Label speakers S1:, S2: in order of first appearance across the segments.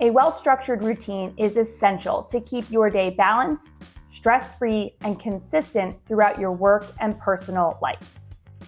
S1: A well-structured routine is essential to keep your day balanced, stress-free, and consistent throughout your work and personal life.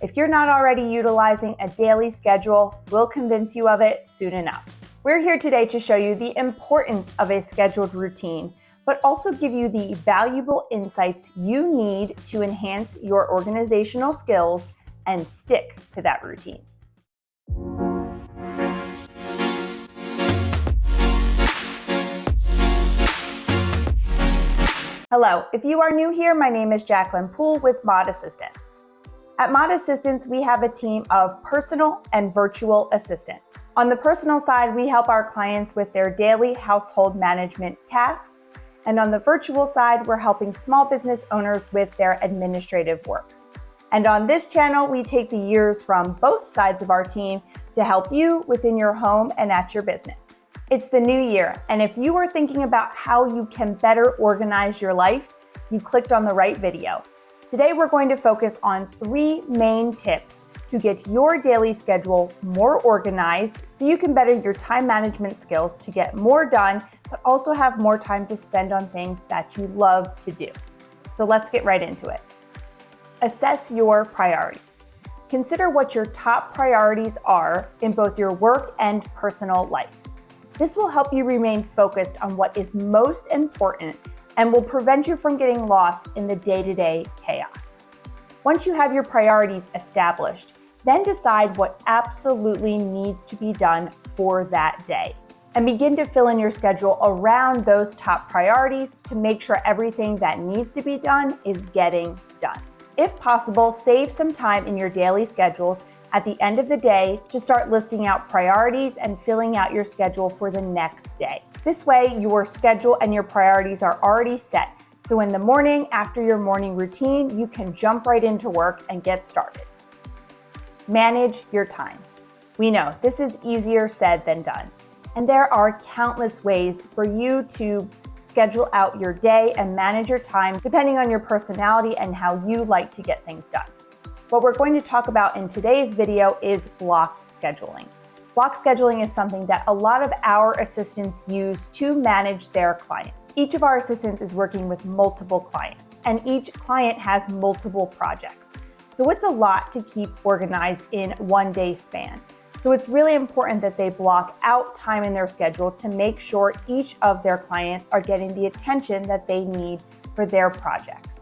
S1: If you're not already utilizing a daily schedule, we'll convince you of it soon enough. We're here today to show you the importance of a scheduled routine, but also give you the valuable insights you need to enhance your organizational skills and stick to that routine. Hello, if you are new here, my name is Jacqueline Poole with Mod Assistants. At Mod Assistants, we have a team of personal and virtual assistants. On the personal side, we help our clients with their daily household management tasks. And on the virtual side, we're helping small business owners with their administrative work. And on this channel, we take the years from both sides of our team to help you within your home and at your business. It's the new year, and if you are thinking about how you can better organize your life, you clicked on the right video. Today, we're going to focus on 3 main tips to get your daily schedule more organized so you can better your time management skills to get more done, but also have more time to spend on things that you love to do. So let's get right into it. Assess your priorities. Consider what your top priorities are in both your work and personal life. This will help you remain focused on what is most important and will prevent you from getting lost in the day-to-day chaos. Once you have your priorities established, then decide what absolutely needs to be done for that day. And begin to fill in your schedule around those top priorities to make sure everything that needs to be done is getting done. If possible, save some time in your daily schedules at the end of the day to start listing out priorities and filling out your schedule for the next day. This way, your schedule and your priorities are already set. So in the morning, after your morning routine, you can jump right into work and get started. Manage your time. We know this is easier said than done. And there are countless ways for you to schedule out your day and manage your time depending on your personality and how you like to get things done. What we're going to talk about in today's video is block scheduling. Block scheduling is something that a lot of our assistants use to manage their clients. Each of our assistants is working with multiple clients, and each client has multiple projects. So it's a lot to keep organized in one day span. So it's really important that they block out time in their schedule to make sure each of their clients are getting the attention that they need for their projects.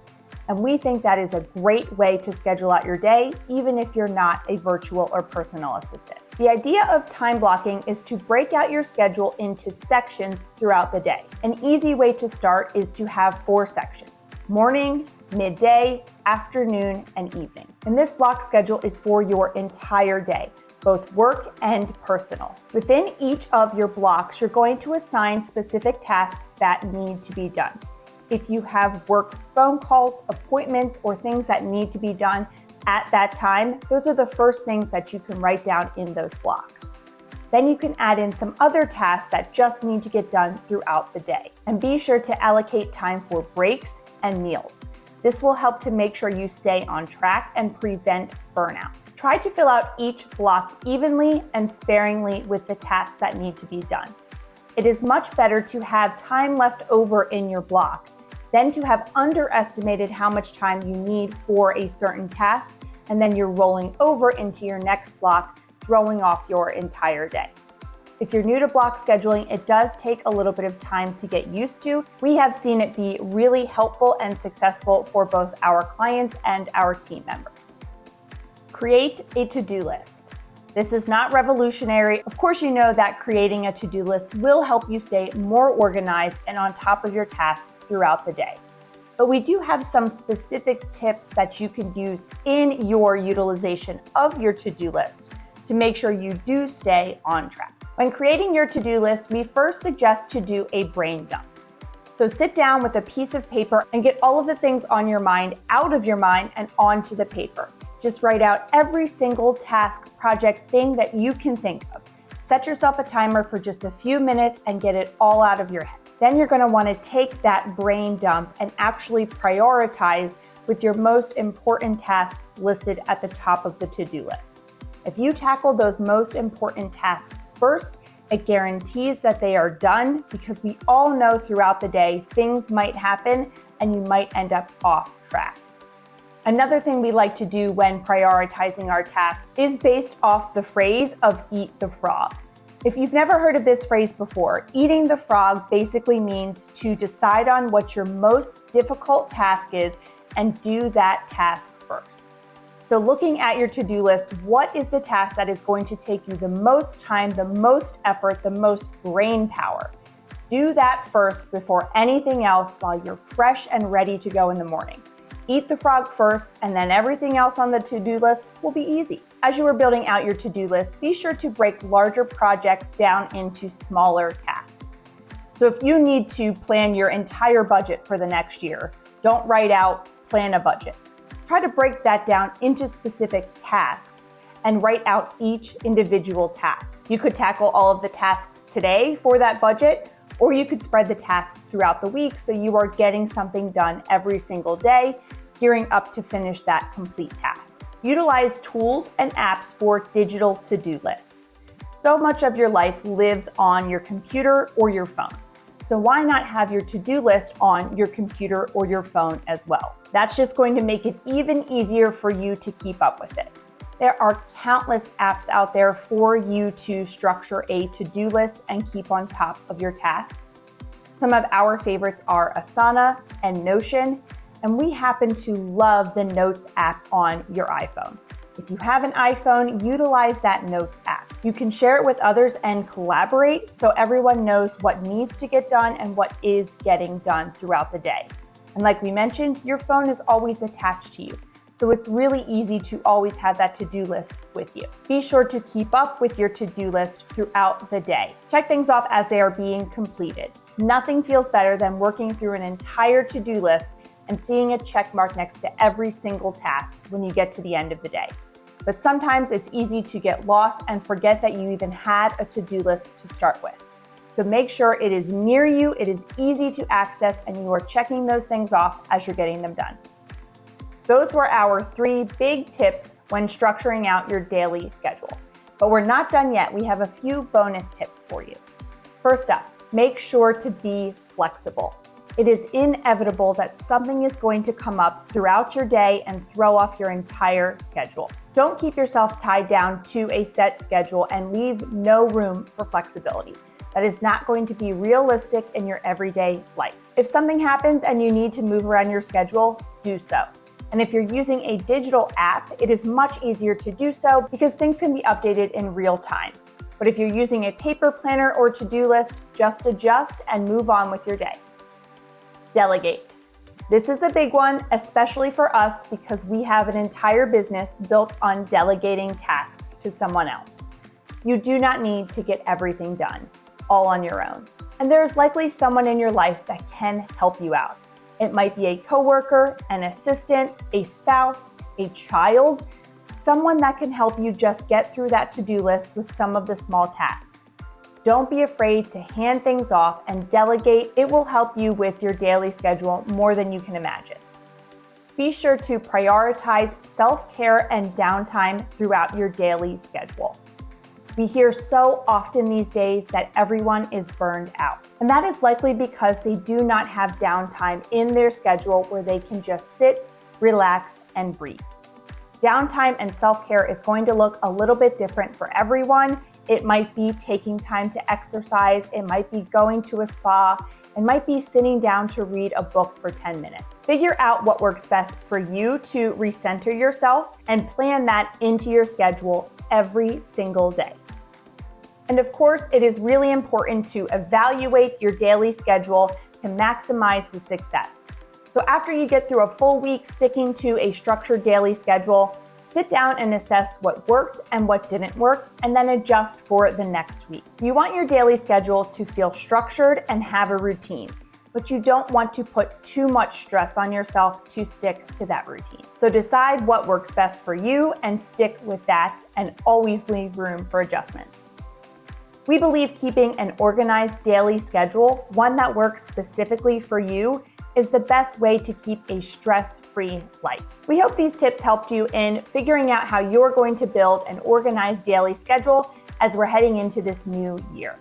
S1: And we think that is a great way to schedule out your day, even if you're not a virtual or personal assistant. The idea of time blocking is to break out your schedule into sections throughout the day. An easy way to start is to have 4 sections: morning, midday, afternoon, and evening. And this block schedule is for your entire day, both work and personal. Within each of your blocks, you're going to assign specific tasks that need to be done. If you have work phone calls, appointments, or things that need to be done at that time, those are the first things that you can write down in those blocks. Then you can add in some other tasks that just need to get done throughout the day. And be sure to allocate time for breaks and meals. This will help to make sure you stay on track and prevent burnout. Try to fill out each block evenly and sparingly with the tasks that need to be done. It is much better to have time left over in your block than to have underestimated how much time you need for a certain task, and then you're rolling over into your next block, throwing off your entire day. If you're new to block scheduling, it does take a little bit of time to get used to. We have seen it be really helpful and successful for both our clients and our team members. Create a to-do list. This is not revolutionary. Of course, you know that creating a to-do list will help you stay more organized and on top of your tasks throughout the day. But we do have some specific tips that you can use in your utilization of your to-do list to make sure you do stay on track. When creating your to-do list, we first suggest to do a brain dump. So sit down with a piece of paper and get all of the things on your mind out of your mind and onto the paper. Just write out every single task, project, thing that you can think of. Set yourself a timer for just a few minutes and get it all out of your head. Then you're going to want to take that brain dump and actually prioritize with your most important tasks listed at the top of the to-do list. If you tackle those most important tasks first, It guarantees that they are done because we all know throughout the day things might happen and you might end up off track. Another thing we like to do when prioritizing our tasks is based off the phrase of eat the frog. If you've never heard of this phrase before, eating the frog basically means to decide on what your most difficult task is and do that task first. So looking at your to-do list, what is the task that is going to take you the most time, the most effort, the most brain power? Do that first before anything else while you're fresh and ready to go in the morning. Eat the frog first, and then everything else on the to-do list will be easy. As you are building out your to-do list, be sure to break larger projects down into smaller tasks. So if you need to plan your entire budget for the next year, don't write out, plan a budget. Try to break that down into specific tasks and write out each individual task. You could tackle all of the tasks today for that budget, or you could spread the tasks throughout the week so you are getting something done every single day, gearing up to finish that complete task. Utilize tools and apps for digital to-do lists. So much of your life lives on your computer or your phone. So why not have your to-do list on your computer or your phone as well? That's just going to make it even easier for you to keep up with it. There are countless apps out there for you to structure a to-do list and keep on top of your tasks. Some of our favorites are Asana and Notion, and we happen to love the Notes app on your iPhone. If you have an iPhone, utilize that Notes app. You can share it with others and collaborate so everyone knows what needs to get done and what is getting done throughout the day. And like we mentioned, your phone is always attached to you. So it's really easy to always have that to-do list with you. Be sure to keep up with your to-do list throughout the day. Check things off as they are being completed. Nothing feels better than working through an entire to-do list and seeing a check mark next to every single task when you get to the end of the day. But sometimes it's easy to get lost and forget that you even had a to-do list to start with. So make sure it is near you, it is easy to access, and you are checking those things off as you're getting them done. Those were our 3 big tips when structuring out your daily schedule. But we're not done yet. We have a few bonus tips for you. First up, make sure to be flexible. It is inevitable that something is going to come up throughout your day and throw off your entire schedule. Don't keep yourself tied down to a set schedule and leave no room for flexibility. That is not going to be realistic in your everyday life. If something happens and you need to move around your schedule, do so. And if you're using a digital app, it is much easier to do so because things can be updated in real time. But if you're using a paper planner or to-do list, just adjust and move on with your day. Delegate. This is a big one, especially for us because we have an entire business built on delegating tasks to someone else. You do not need to get everything done all on your own. And there's likely someone in your life that can help you out. It might be a coworker, an assistant, a spouse, a child, someone that can help you just get through that to-do list with some of the small tasks. Don't be afraid to hand things off and delegate. It will help you with your daily schedule more than you can imagine. Be sure to prioritize self-care and downtime throughout your daily schedule. We hear so often these days that everyone is burned out. And that is likely because they do not have downtime in their schedule where they can just sit, relax, and breathe. Downtime and self-care is going to look a little bit different for everyone. It might be taking time to exercise. It might be going to a spa. It might be sitting down to read a book for 10 minutes. Figure out what works best for you to recenter yourself and plan that into your schedule every single day. And of course, it is really important to evaluate your daily schedule to maximize the success. So after you get through a full week sticking to a structured daily schedule, sit down and assess what worked and what didn't work, and then adjust for the next week. You want your daily schedule to feel structured and have a routine, but you don't want to put too much stress on yourself to stick to that routine. So decide what works best for you and stick with that, and always leave room for adjustments. We believe keeping an organized daily schedule, one that works specifically for you, is the best way to keep a stress-free life. We hope these tips helped you in figuring out how you're going to build an organized daily schedule as we're heading into this new year.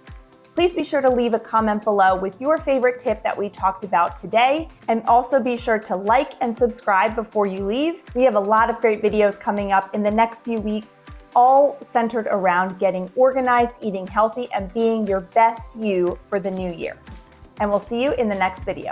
S1: Please be sure to leave a comment below with your favorite tip that we talked about today, and also be sure to like and subscribe before you leave. We have a lot of great videos coming up in the next few weeks, all centered around getting organized, eating healthy, and being your best you for the new year. And we'll see you in the next video.